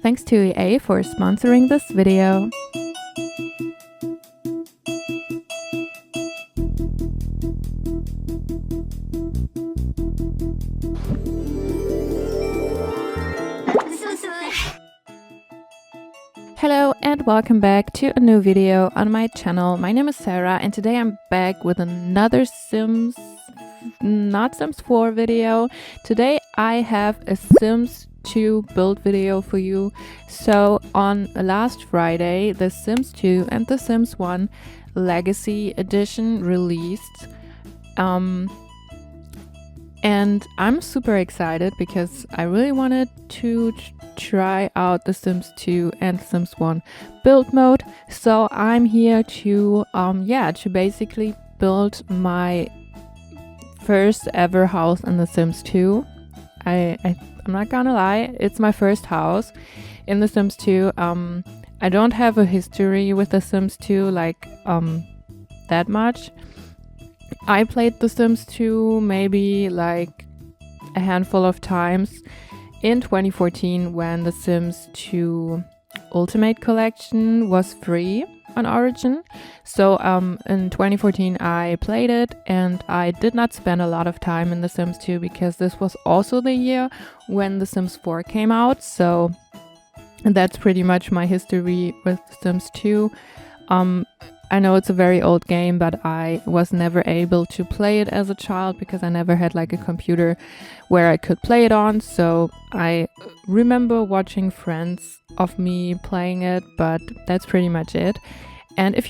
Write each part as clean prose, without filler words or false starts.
Thanks to EA for sponsoring this video. Hello and welcome back to a new video on my channel. My name is Sarah and today I'm back with another Sims 4 video. Today I have a Sims 2 build video for you. So on last Friday, the Sims 2 and the Sims 1 Legacy Edition released. And I'm super excited because I really wanted to try out the Sims 2 and Sims 1 build mode. So I'm here to basically build my first ever house in the Sims 2. I'm not gonna lie, it's my first house in the Sims 2. I don't have a history with the Sims 2 that much. I played The Sims 2 maybe like a handful of times in 2014 when The Sims 2 Ultimate Collection was free on Origin. So in 2014 I played it and I did not spend a lot of time in The Sims 2 because this was also the year when The Sims 4 came out. So that's pretty much my history with The Sims 2. I know it's a very old game, but I was never able to play it as a child because I never had like a computer where I could play it on. So I remember watching friends of me playing it, but that's pretty much it. And if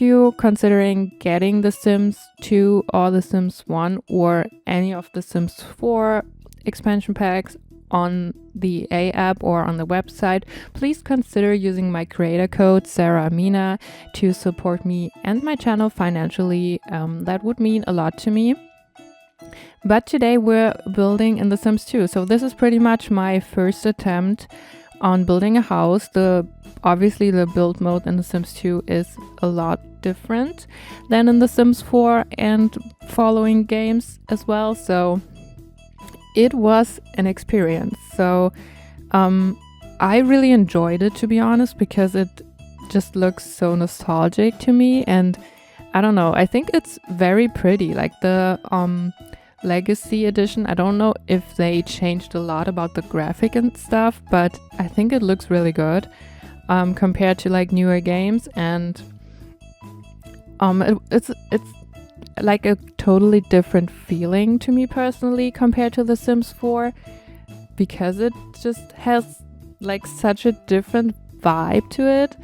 you're considering getting The Sims 2 or The Sims 1 or any of the Sims 4 expansion packs on the A app or on the website, please consider using my creator code SarahAmina to support me and my channel financially. That would mean a lot to me. But today we're building in The Sims 2, so this is pretty much my first attempt on building a house. Obviously the build mode in The Sims 2 is a lot different than in The Sims 4 and following games as well, so it was an experience. So I really enjoyed it, to be honest, because it just looks so nostalgic to me, and I don't know, I think it's very pretty. Like the Legacy Edition, I don't know if they changed a lot about the graphic and stuff, but I think it looks really good compared to like newer games, and it's like a totally different feeling to me personally compared to The Sims 4, because it just has like such a different vibe to it.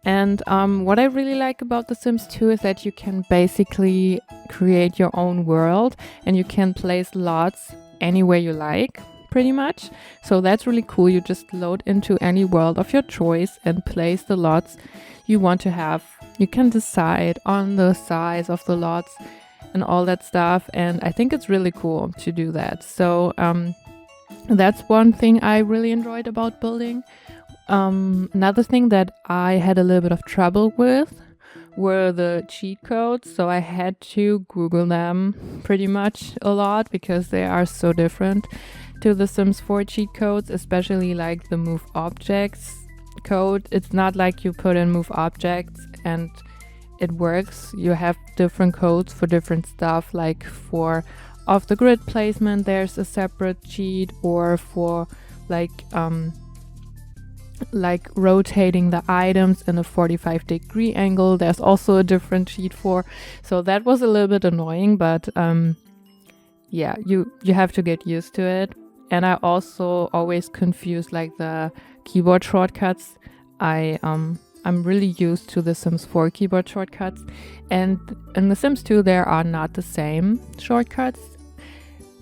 And what I really like about The Sims 2 is that you can basically create your own world and you can place lots anywhere you like, pretty much. So that's really cool. You just load into any world of your choice and place the lots you want to have. You can decide on the size of the lots and all that stuff, and I think it's really cool to do that. So that's one thing I really enjoyed about building. Another thing that I had a little bit of trouble with were the cheat codes, so I had to Google them pretty much a lot because they are so different to the Sims 4 cheat codes, especially like the move objects code. It's not like you put in move objects and it works. You have different codes for different stuff, like for off the grid placement there's a separate cheat, or for like rotating the items in a 45-degree angle there's also a different cheat for. So that was a little bit annoying, but yeah, you have to get used to it. And I also always confuse like the keyboard shortcuts. I'm really used to the Sims 4 keyboard shortcuts, and in the Sims 2 there are not the same shortcuts.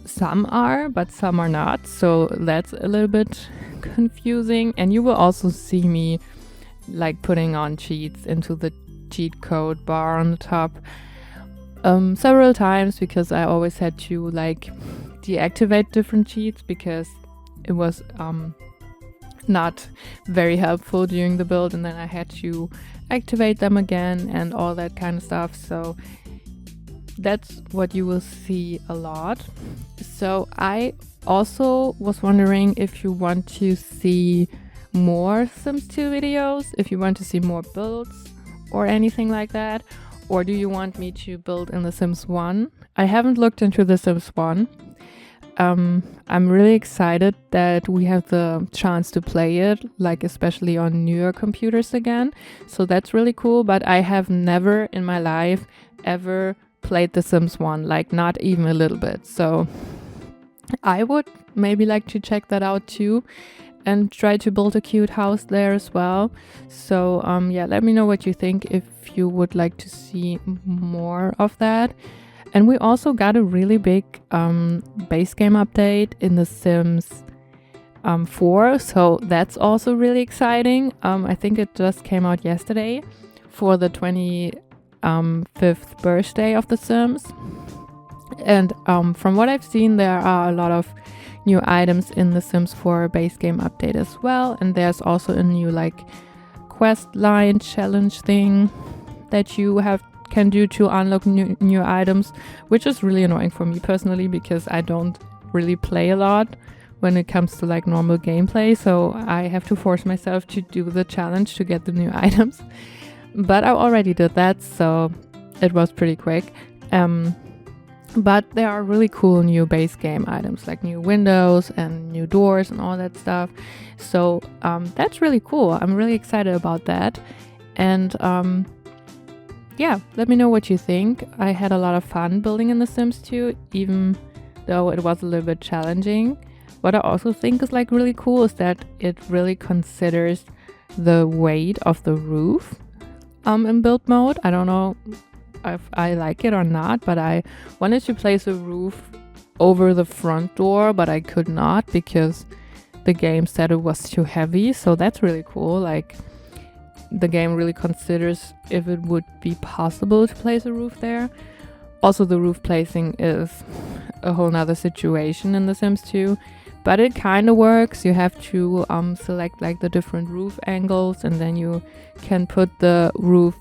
Some are, but some are not, so that's a little bit confusing. And you will also see me like putting on cheats into the cheat code bar on the top several times, because I always had to like deactivate different cheats because it was not very helpful during the build, and then I had to activate them again and all that kind of stuff. So that's what you will see a lot. So I also was wondering if you want to see more Sims 2 videos, if you want to see more builds or anything like that, or do you want me to build in The Sims 1? I haven't looked into The Sims 1. I'm really excited that we have the chance to play it, like especially on newer computers again. So that's really cool, but I have never in my life ever played The Sims 1, like not even a little bit. So I would maybe like to check that out too and try to build a cute house there as well. So yeah, let me know what you think if you would like to see more of that. And we also got a really big base game update in The Sims 4, so that's also really exciting. I think it just came out yesterday for the 25th birthday of The Sims. And from what I've seen, there are a lot of new items in The Sims 4 base game update as well. And there's also a new like quest line challenge thing that you can do to unlock new items, which is really annoying for me personally because I don't really play a lot when it comes to like normal gameplay, so I have to force myself to do the challenge to get the new items. But I already did that, so it was pretty quick. But there are really cool new base game items like new windows and new doors and all that stuff, so that's really cool. I'm really excited about that. And yeah, let me know what you think. I had a lot of fun building in The Sims 2, even though it was a little bit challenging. What I also think is like really cool is that it really considers the weight of the roof in build mode. I don't know if I like it or not, but I wanted to place a roof over the front door, but I could not because the game said it was too heavy. So that's really cool. Like, the game really considers if it would be possible to place a roof there. Also, the roof placing is a whole nother situation in The Sims 2, but it kind of works. You have to select like the different roof angles, and then you can put the roof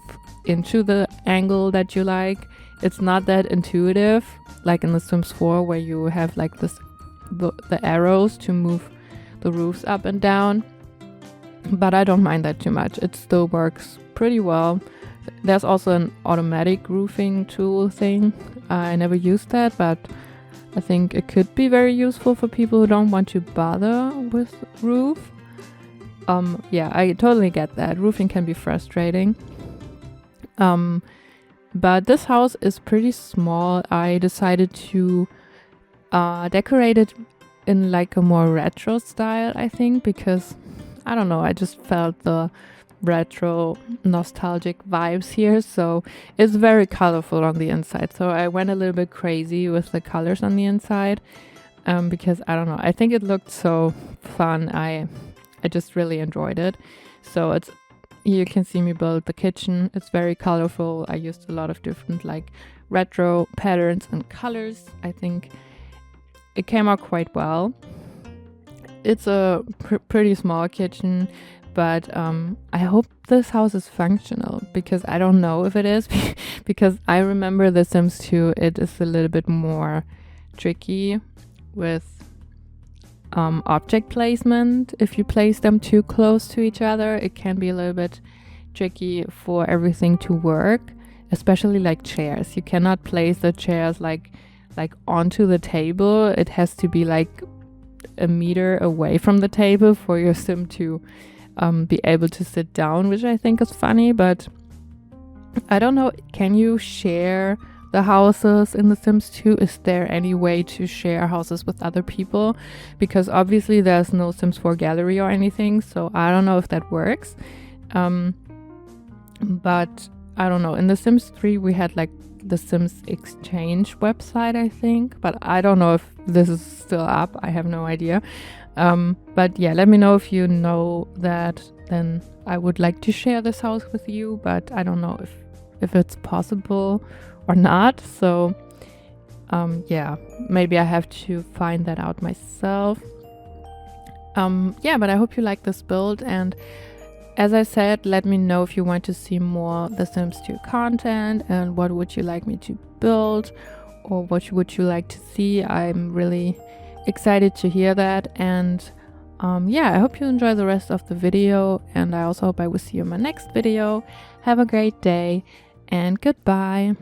into the angle that you like. It's not that intuitive like in The Sims 4, where you have like the arrows to move the roofs up and down. But I don't mind that too much. It still works pretty well. There's also an automatic roofing tool thing. I never used that, but I think it could be very useful for people who don't want to bother with roof. Yeah, I totally get that. Roofing can be frustrating. But this house is pretty small. I decided to decorate it in like a more retro style, I think, because I don't know, I just felt the retro nostalgic vibes here. So it's very colorful on the inside. So I went a little bit crazy with the colors on the inside because I don't know, I think it looked so fun. I just really enjoyed it. So it's, you can see me build the kitchen. It's very colorful. I used a lot of different like retro patterns and colors. I think it came out quite well. It's a pretty small kitchen, but I hope this house is functional, because I don't know if it is, because I remember The Sims 2, it is a little bit more tricky with object placement. If you place them too close to each other, it can be a little bit tricky for everything to work, especially like chairs. You cannot place the chairs like onto the table. It has to be like a meter away from the table for your sim to be able to sit down, which I think is funny. But I don't know, can you share the houses in The Sims 2? Is there any way to share houses with other people? Because obviously there's no Sims 4 gallery or anything, so I don't know if that works. But I don't know, in The Sims 3 we had like the Sims Exchange website, I think, but I don't know if this is still up. I have no idea. But yeah, let me know if you know that. Then I would like to share this house with you, but I don't know if it's possible or not. So yeah, maybe I have to find that out myself. Yeah, but I hope you like this build, and as I said, let me know if you want to see more The Sims 2 content, and what would you like me to build, or what would you like to see. I'm really excited to hear that. And yeah, I hope you enjoy the rest of the video, and I also hope I will see you in my next video. Have a great day, and goodbye.